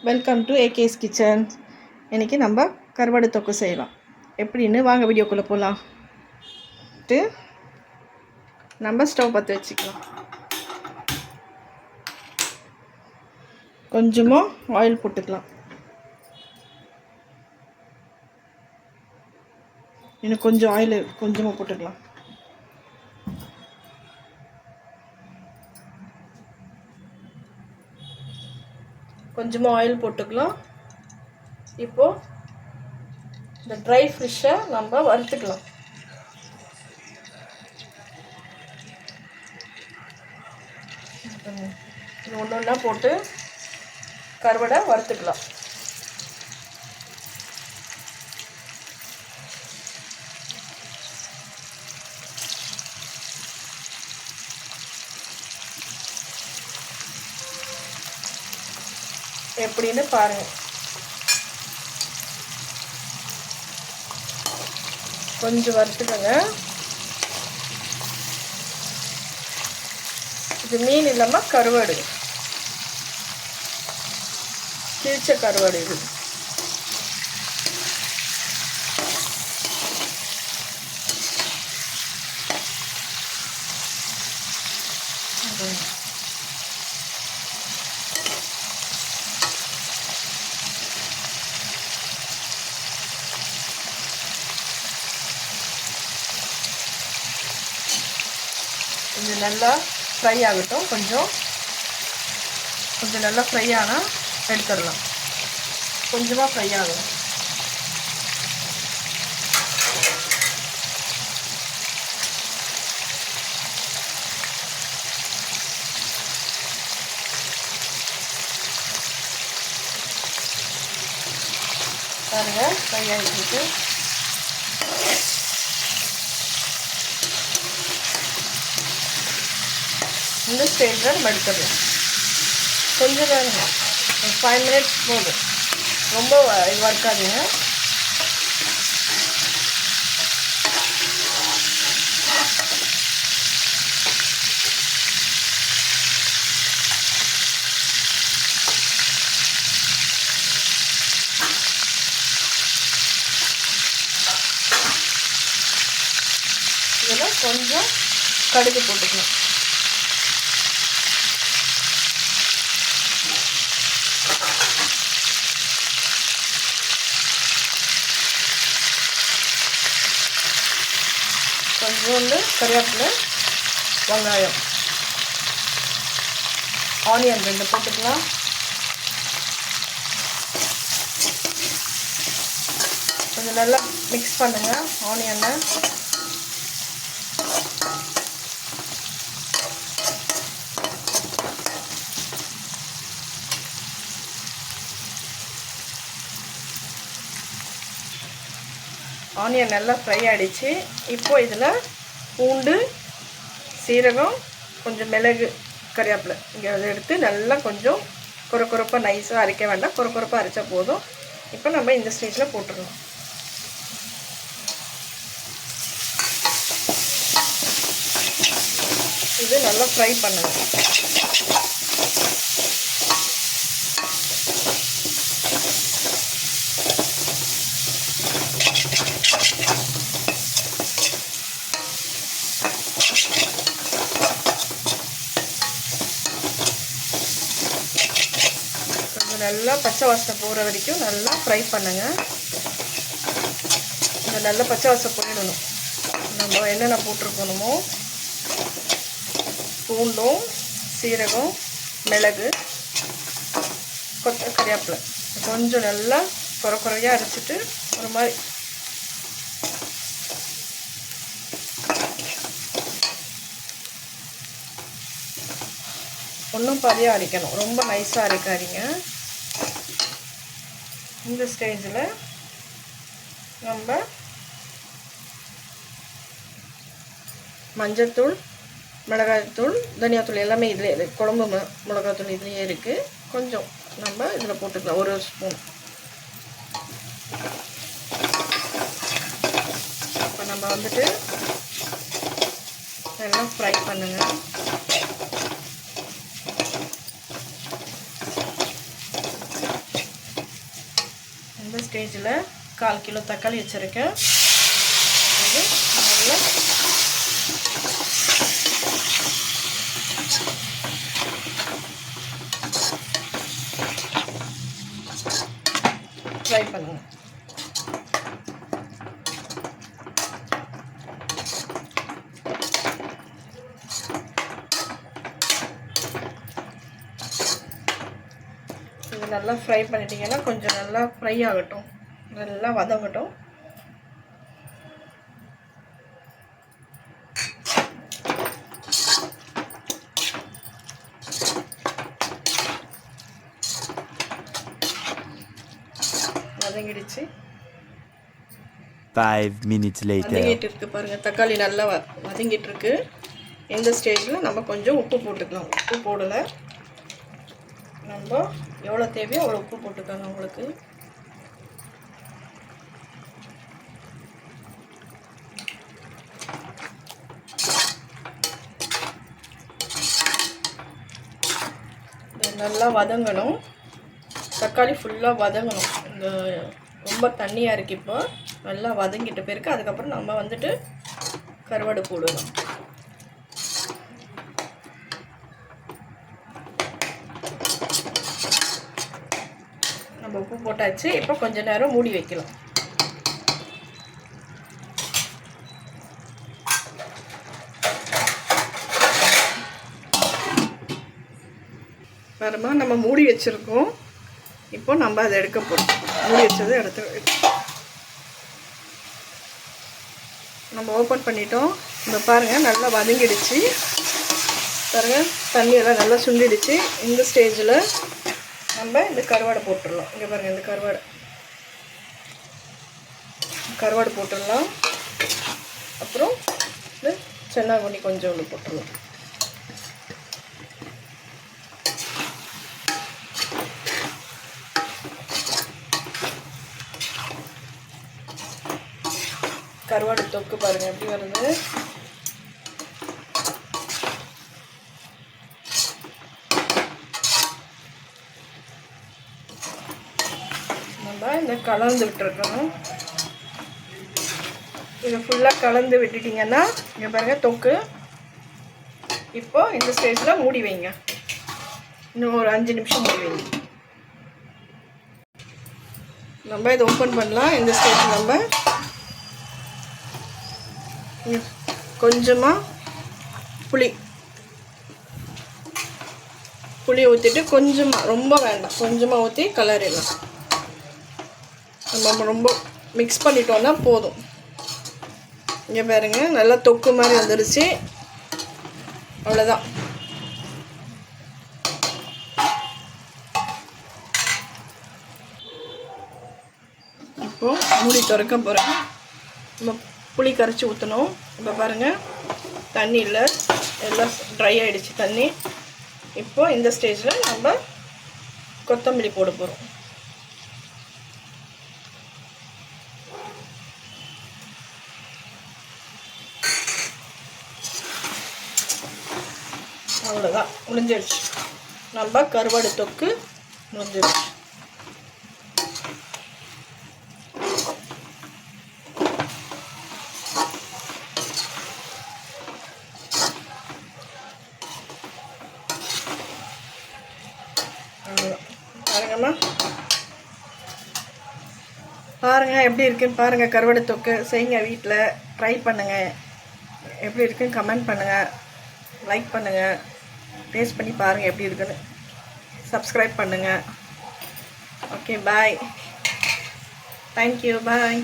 Welcome to ஏகேஸ் kitchen. இன்றைக்கி நம்ம கருவாடு தொக்கு செய்யலாம். எப்படின்னு வாங்க வீடியோக்குள்ளே போகலாம். நம்ம ஸ்டவ் பற்ற வச்சுக்கலாம். கொஞ்சமாக ஆயில் போட்டுக்கலாம். இன்னும் கொஞ்சம் ஆயில் கொஞ்சமாக போட்டுக்கலாம். கொஞ்சமாக ஆயில் போட்டுக்கலாம். இப்போது இந்த ட்ரை ஃபிஷ்ஷை நம்ம வறுத்துக்கலாம். இது ஒன்று ஒன்றா போட்டு கருவாடை வறுத்துக்கலாம். எப்படின்னு பாருங்கள். கொஞ்சம் வறுத்துக்கோங்க. இது மீன் இல்லாமல் கருவாடு, கிழிச்ச கருவாடு. இது கொஞ்சம் நல்லா ஃப்ரை ஆகட்டும். கொஞ்சம் நல்லா ஃப்ரை ஆனால் எடுத்துடலாம். கொஞ்சமாக ஃப்ரை ஆகும். பாருங்க, ஃப்ரை ஆகிட்டு. இந்த ஸ்டேஜில் நம்ம எடுத்துடலாம். கொஞ்சம் நேரம், 5 மினிட்ஸ் போதும். ரொம்ப வறுக்காதீங்க. இதில் கொஞ்சம் கடுகு போட்டுக்கணும். கொஞ்சோண்டு கருவேப்பிலை, வெங்காயம், ஆனியன் 2 போட்டுக்கலாம். கொஞ்சம் நல்லா மிக்ஸ் பண்ணுங்கள் ஆனியனை. ஆனியன் நல்லா ஃப்ரை ஆகிடுச்சு. இப்போது இதில் பூண்டு, சீரகம், கொஞ்சம் மிளகு, கறிவேப்பிலை இங்கே அதை எடுத்து நல்லா கொஞ்சம் கொரப்பாக நைஸாக அரைக்க வேண்டாம், கொரப்பாக அரைச்சா போதும். இப்போ நம்ம இந்த ஸ்டேஜில் போட்டுடலாம். இது நல்லா ஃப்ரை பண்ணுங்க. நல்லா பச்சை வாசனை போகிற வரைக்கும் நல்லா ஃப்ரை பண்ணுங்கள். இந்த நல்லா பச்சை வாசனை போயிடணும். நம்ம என்னென்ன போட்டிருக்கணுமோ, பூண்டும், சீரகம், மிளகு, கறிவேப்பிலை கொஞ்சம் நல்லா குறையாக அரைச்சிட்டு ஒரு மாதிரி ஒன்றும் பாதியாக அரைக்கணும். ரொம்ப நைஸாக அரைக்காதீங்க. இந்த ஸ்டேஜில் நம்ம மஞ்சள்தூள், மிளகாய்த்தூள், தனியாத்தூள் எல்லாமே இதில் குழம்பு மிளகாத்தூள் இதுலேயே இருக்குது. கொஞ்சம் நம்ம இதில் போட்டுக்கலாம், 1 ஸ்பூன். இப்போ நம்ம வந்துட்டு எல்லாம் ஃப்ரை பண்ணுங்கள். இந்த ஸ்டேஜில் 1/4 கிலோ தக்காளி வச்சுருக்கேன். அது நல்லா ஃப்ரை பண்ணுங்கள். இது நல்லா ஃப்ரை பண்ணிட்டீங்கன்னா கொஞ்சம் நல்லா ஃப்ரை ஆகட்டும், நல்லா வதங்கட்டும். வதங்கிடுச்சு. 5 minutes later. வதங்கிட்டு இருக்கு பாருங்க, தக்காளி நல்லா வதங்கிட்டு இருக்கு. இந்த ஸ்டேஜில் நம்ம கொஞ்சம் உப்பு போட்டுக்கலாம். உப்பு போடலை, நம்ம எவ்வளோ தேவையோ அவ்வளோ உப்பு போட்டுக்கோங்க உங்களுக்கு. நல்லா வதங்கணும், தக்காளி ஃபுல்லாக வதங்கணும். இந்த ரொம்ப தண்ணியாக இருக்குது. இப்போ நல்லா வதங்கிட்ட பிறகு அதுக்கப்புறம் நம்ம வந்துட்டு கருவாடு போடணும். நம்ம உப்பு போட்டாச்சு. இப்போ கொஞ்ச நேரம் மூடி வைக்கலாம். பாருமா, நம்ம மூடி வச்சுருக்கோம். இப்போ நம்ம அதை எடுக்க போகிறோம். மூடி வச்சதை எடுத்து நம்ம ஓப்பன் பண்ணிட்டோம். இப்போ பாருங்கள் நல்லா வதங்கிடுச்சு. பாருங்கள் தண்ணியெல்லாம் நல்லா சுண்டிடுச்சு. இந்த ஸ்டேஜில் நம்ம இந்த கருவாடை போட்டுடலாம். இங்கே பாருங்கள், இந்த கருவாடு போட்டுடலாம். அப்புறம் இந்த சென்னாங்குனி கொஞ்சம் ஒன்று போட்டுடலாம். கருவாடு தொக்கு பாருங்கள் எப்படி வருது. நம்ம இந்த கலந்து விட்டுருக்கணும். இதை ஃபுல்லாக கலந்து விட்டுட்டிங்கன்னா இங்கே பாருங்கள் தொக்கு. இப்போ இந்த ஸ்டேஜில் மூடி வைங்க. இன்னும் ஒரு 5 நிமிஷம் மூடி வைங்க. நம்ம இதை ஓப்பன் பண்ணலாம். இந்த ஸ்டேஜில் நம்ம கொஞ்சமாக புளி ஊற்றிட்டு கொஞ்சமாக, ரொம்ப வேண்டாம், கொஞ்சமாக ஊற்றி கலரிடலாம். நம்ம ரொம்ப மிக்ஸ் பண்ணிட்டோன்னா போதும். இங்கே பாருங்க நல்லா தொக்கு மாதிரி வந்துடுச்சு. அவ்வளோதான். இப்போ மூடி திறக்க போகிறேன். நம்ம புளி கரைச்சி ஊற்றணும். இப்போ பாருங்கள் தண்ணி இல்லை, எல்லாம் ட்ரை ஆகிடுச்சு தண்ணி. இப்போ இந்த ஸ்டேஜில் நம்ம கொத்தமல்லி போட போகிறோம். அவ்வளோதான், முடிஞ்சிடுச்சு. நம்ம கருவாடு தொக்கு முடிஞ்சிடுச்சு. பாருங்கம்மா, பாருங்கள் எப்படி இருக்குன்னு பாருங்கள். கருவாடு தொக்கு செய்யுங்க, வீட்டில் ட்ரை பண்ணுங்கள். எப்படி இருக்குன்னு கமெண்ட் பண்ணுங்கள், லைக் பண்ணுங்கள், டேஸ்ட் பண்ணி பாருங்கள் எப்படி இருக்குன்னு. சப்ஸ்கிரைப் பண்ணுங்கள். ஓகே, பாய். தேங்க்யூ, பாய்.